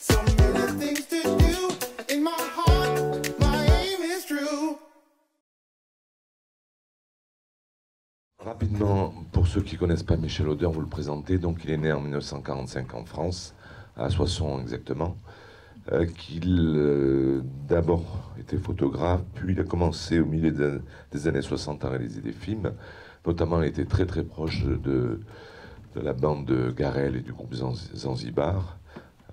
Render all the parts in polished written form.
So many things to do. In my heart, my aim is true. Rapidement, pour ceux qui ne connaissent pas Michel Auder, vous le présentez. Donc, il est né en 1945 en France, à Soissons exactement. Qu'il d'abord était photographe, puis il a commencé au milieu des années 60 à réaliser des films. Notamment, il était très très proche de la bande de Garel et du groupe Zanzibar,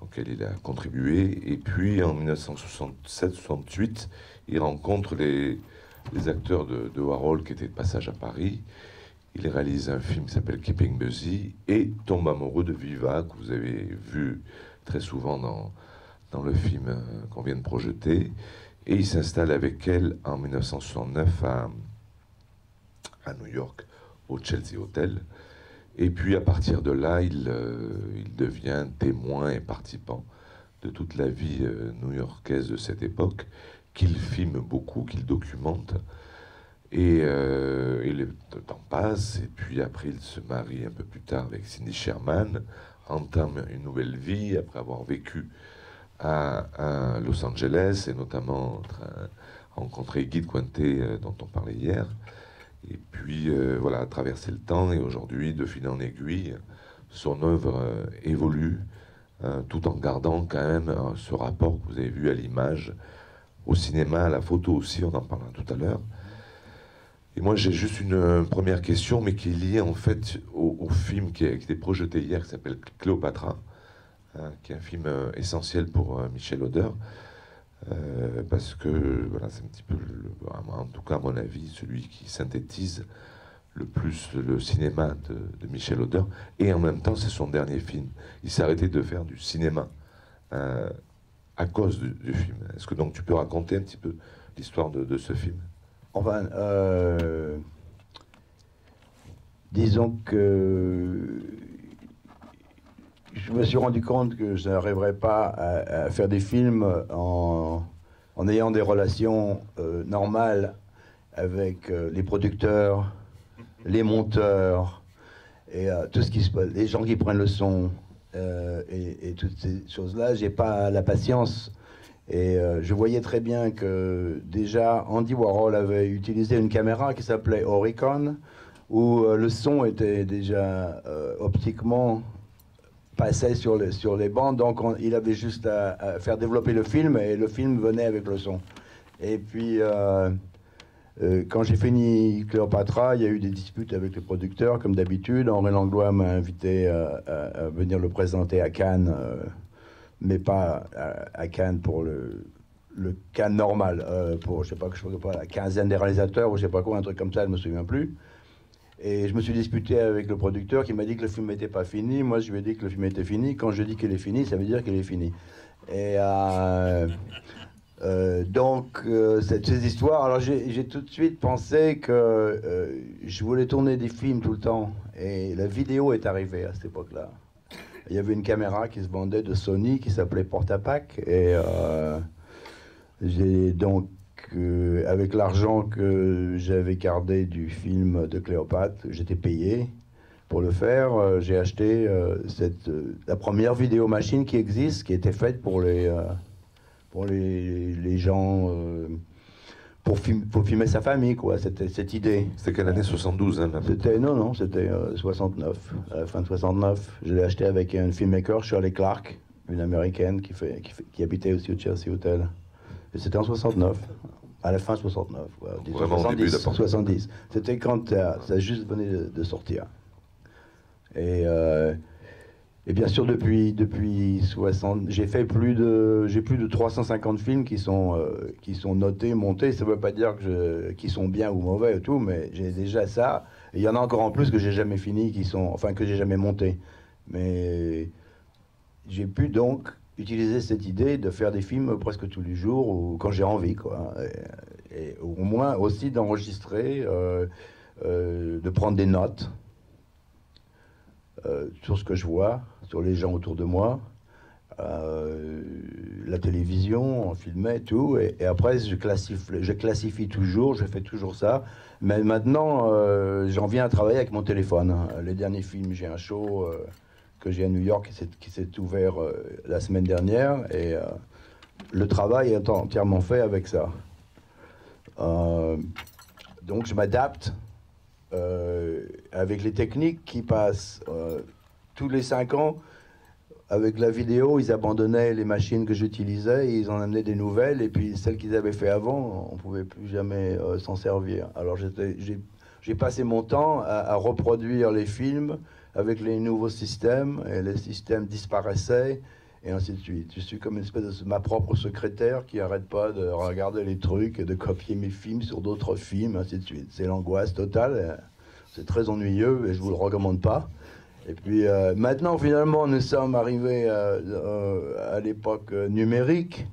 auquel il a contribué. Et puis, en 1967-68, il rencontre les acteurs de Warhol qui étaient de passage à Paris. Il réalise un film qui s'appelle Keeping Busy et tombe amoureux de Viva, que vous avez vu très souvent dans le film qu'on vient de projeter. Et il s'installe avec elle en 1969 à New York, au Chelsea Hotel. Et puis à partir de là, il devient témoin et participant de toute la vie new-yorkaise de cette époque, qu'il filme beaucoup, qu'il documente. Et le temps passe, et puis après il se marie un peu plus tard avec Cindy Sherman, entame une nouvelle vie après avoir vécu à Los Angeles, et notamment rencontré Guy de Cointet, dont on parlait hier. Et puis voilà, a traversé le temps, et aujourd'hui, de fil en aiguille, son œuvre évolue, tout en gardant quand même ce rapport que vous avez vu à l'image, au cinéma, à la photo aussi, on en parlera tout à l'heure. Et moi, j'ai juste une première question, mais qui est liée en fait au film qui a été projeté hier, qui s'appelle Cléopâtra, qui est un film essentiel pour Michel Auder, parce que voilà, c'est un petit peu, en tout cas à mon avis, celui qui synthétise le plus le cinéma de Michel Auder, et en même temps, c'est son dernier film. Il s'est arrêté de faire du cinéma à cause du film. Est-ce que donc tu peux raconter un petit peu l'histoire de ce film? Enfin, disons que je me suis rendu compte que je n'arriverais pas à faire des films en ayant des relations normales avec les producteurs, les monteurs, et tout ce qui se passe, les gens qui prennent le son, et toutes ces choses-là. J'ai pas la patience. Et je voyais très bien que déjà Andy Warhol avait utilisé une caméra qui s'appelait Oricon, où le son était déjà optiquement passé sur les bandes, donc il avait juste à faire développer le film, et le film venait avec le son. Et puis quand j'ai fini Cléopâtra, il y a eu des disputes avec les producteurs, comme d'habitude. Henri Langlois m'a invité à venir le présenter à Cannes, mais pas à Cannes pour le Cannes normal, pour je sais pas la quinzaine des réalisateurs ou je sais pas quoi, un truc comme ça, je me souviens plus. Et je me suis disputé avec le producteur qui m'a dit que le film n'était pas fini. Moi, je lui ai dit que le film était fini. Quand je dis qu'il est fini, ça veut dire qu'il est fini. Et donc, ces histoires, alors j'ai tout de suite pensé que je voulais tourner des films tout le temps. Et la vidéo est arrivée à cette époque-là. Il y avait une caméra qui se vendait de Sony qui s'appelait Portapac, et j'ai donc, avec l'argent que j'avais gardé du film de Cléopâtre, j'étais payé pour le faire. J'ai acheté la première vidéomachine qui existe, qui était faite pour les gens, pour filmer sa famille, quoi. C'était cette idée. C'était quelle année? 72, hein, Non, c'était 69, à la fin de 69. Je l'ai acheté avec une filmmaker, Shirley Clark, une américaine qui habitait aussi au Chelsea Hotel. Et c'était en 69, à la fin 69, voilà, vraiment 70, au début 70. C'était quand ça juste venait de sortir. Et bien sûr, depuis 60, j'ai plus de 350 films qui sont notés, montés. Ça ne veut pas dire qu'ils sont bien ou mauvais et tout, mais j'ai déjà ça. Et il y en a encore en plus que j'ai jamais fini, que j'ai jamais monté. Mais j'ai pu donc utiliser cette idée de faire des films presque tous les jours, ou quand j'ai envie, quoi. Et au moins aussi d'enregistrer, de prendre des notes sur ce que je vois, sur les gens autour de moi, la télévision, on filmait tout, et après je classifie toujours, je fais toujours ça. Mais maintenant, j'en viens à travailler avec mon téléphone. Les derniers films, j'ai un show que j'ai à New York qui s'est ouvert la semaine dernière. Et le travail est entièrement fait avec ça. Donc je m'adapte avec les techniques qui passent tous les 5 ans. Avec la vidéo, ils abandonnaient les machines que j'utilisais et ils en amenaient des nouvelles. Et puis celles qu'ils avaient fait avant, on ne pouvait plus jamais s'en servir. Alors j'ai passé mon temps à reproduire les films avec les nouveaux systèmes. Et les systèmes disparaissaient et ainsi de suite. Je suis comme une espèce de ma propre secrétaire qui n'arrête pas de regarder les trucs et de copier mes films sur d'autres films, ainsi de suite. C'est l'angoisse totale. C'est très ennuyeux et je ne vous le recommande pas. Et puis maintenant, finalement, nous sommes arrivés à l'époque numérique.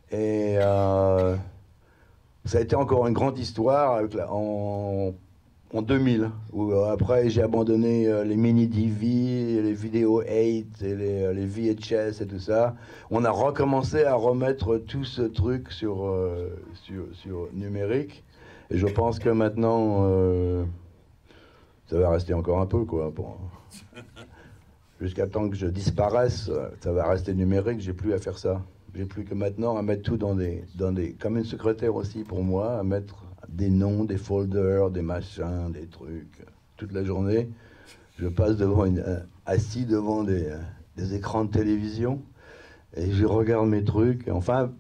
Et ça a été encore une grande histoire avec en 2000, où après j'ai abandonné les mini-DV, les vidéo 8 et les VHS et tout ça. On a recommencé à remettre tout ce truc sur numérique. Et je pense que maintenant, ça va rester encore un peu, quoi. Bon. Jusqu'à temps que je disparaisse, ça va rester numérique, j'ai plus à faire ça. J'ai plus que maintenant à mettre tout dans des... Comme une secrétaire aussi pour moi, à mettre des noms, des folders, des machins, des trucs. Toute la journée, je passe assis devant des écrans de télévision et je regarde mes trucs. Enfin,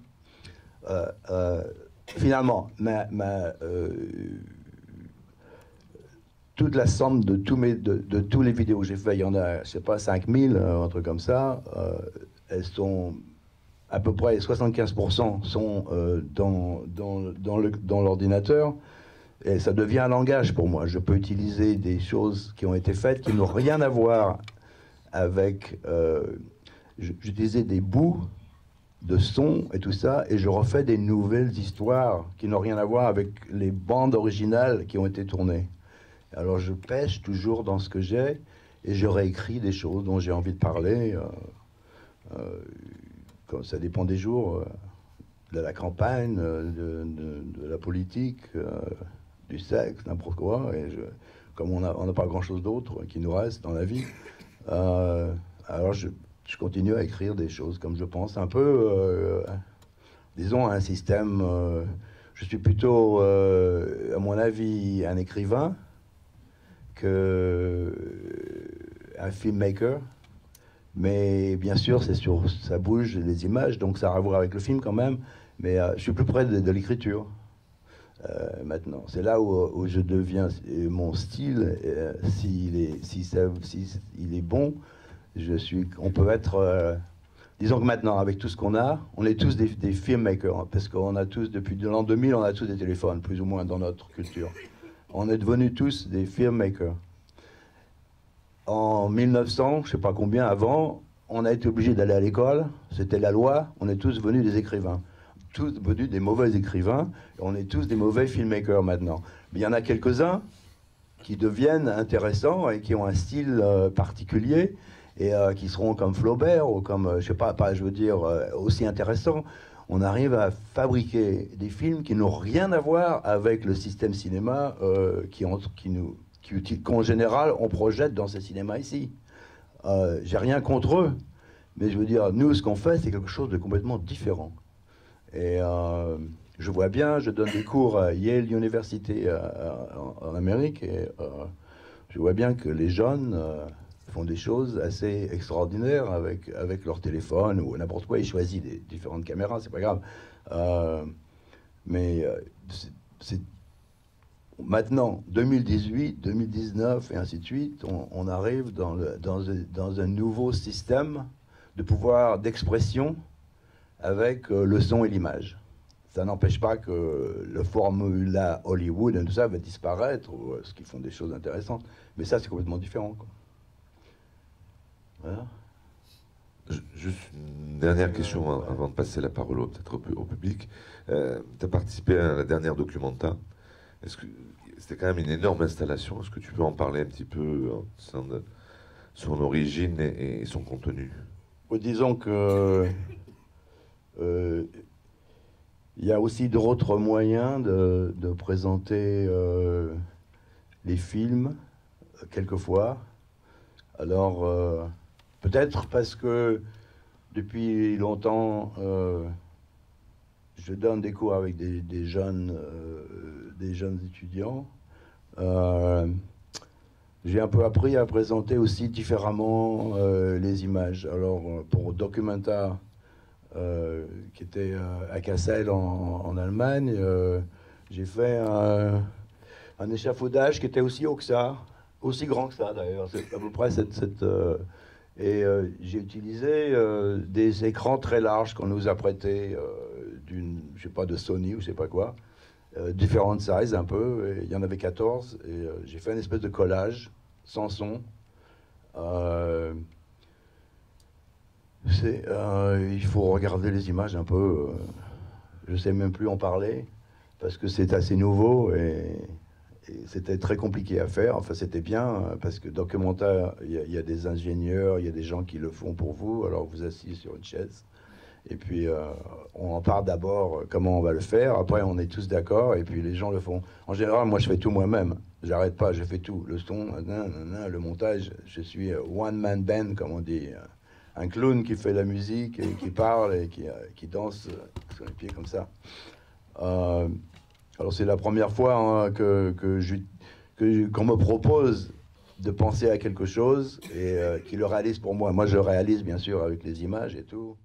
finalement, toute la somme de tous les vidéos que j'ai fait, il y en a, je sais pas, 5000, un truc comme ça, elles sont à peu près 75% sont dans l'ordinateur, et ça devient un langage pour moi. Je peux utiliser des choses qui ont été faites, qui n'ont rien à voir avec... j'utilisais des bouts de sons et tout ça, et je refais des nouvelles histoires qui n'ont rien à voir avec les bandes originales qui ont été tournées. Alors je pêche toujours dans ce que j'ai, et je réécris des choses dont j'ai envie de parler. Ça dépend des jours, de la campagne, de la politique, du sexe, n'importe quoi. Et comme on n'a pas grand-chose d'autre qui nous reste dans la vie, alors je continue à écrire des choses comme je pense, un peu, disons, un système... je suis plutôt, à mon avis, un écrivain qu'un filmmaker. Mais bien sûr, ça bouge les images, donc ça a à voir avec le film quand même. Mais je suis plus près de l'écriture maintenant. C'est là où je deviens mon style. S'il est bon, on peut être. Disons que maintenant, avec tout ce qu'on a, on est tous des filmmakers, hein, parce qu'on a tous, depuis l'an 2000, on a tous des téléphones, plus ou moins dans notre culture. On est devenus tous des filmmakers. En 1900, je ne sais pas combien avant, on a été obligé d'aller à l'école, c'était la loi, on est tous devenus des écrivains. Tous devenus des mauvais écrivains, et on est tous des mauvais filmmakers maintenant. Mais il y en a quelques-uns qui deviennent intéressants et qui ont un style particulier, et qui seront comme Flaubert, ou comme, je sais pas, je veux dire, aussi intéressants. On arrive à fabriquer des films qui n'ont rien à voir avec le système cinéma qu'en général, on projette dans ces cinémas ici. J'ai rien contre eux, mais je veux dire, nous, ce qu'on fait, c'est quelque chose de complètement différent. Et je vois bien, je donne des cours à Yale University en Amérique, et je vois bien que les jeunes font des choses assez extraordinaires avec leur téléphone ou n'importe quoi. Ils choisissent des différentes caméras, c'est pas grave. Mais c'est maintenant, 2018, 2019 et ainsi de suite, on arrive dans un nouveau système de pouvoir d'expression avec le son et l'image. Ça n'empêche pas que le formula Hollywood et tout ça va disparaître, ou ce qui font des choses intéressantes. Mais ça, c'est complètement différent, quoi. Voilà. Juste une dernière question avant de passer la parole peut-être au public. Tu as participé à la dernière documenta. Est-ce que c'était quand même une énorme installation? Est-ce que tu peux en parler un petit peu, son origine et son contenu? Disons que il y a aussi d'autres moyens de présenter les films, quelquefois. Alors, Peut-être parce que depuis longtemps, je donne des cours avec des jeunes étudiants. J'ai un peu appris à présenter aussi différemment les images. Alors, pour Documenta, qui était à Kassel en Allemagne, j'ai fait un échafaudage qui était aussi haut que ça, aussi grand que ça d'ailleurs. C'est à peu près et j'ai utilisé des écrans très larges qu'on nous a prêtés je sais pas, de Sony ou je sais pas quoi, différentes sizes un peu, et il y en avait 14, et j'ai fait une espèce de collage sans son. Il faut regarder les images un peu, je sais même plus en parler, parce que c'est assez nouveau, et c'était très compliqué à faire. Enfin, c'était bien, parce que documentaire, il y a des ingénieurs, il y a des gens qui le font pour vous, alors vous asseyez sur une chaise. Et puis, on en parle d'abord comment on va le faire. Après, on est tous d'accord. Et puis, les gens le font. En général, moi, je fais tout moi-même. J'arrête pas, je fais tout. Le son, le montage. Je suis one-man band, comme on dit. Un clown qui fait la musique, et qui parle et qui danse sur les pieds comme ça. Alors, c'est la première fois hein, qu'on me propose de penser à quelque chose et qu'il le réalise pour moi. Moi, je le réalise, bien sûr, avec les images et tout.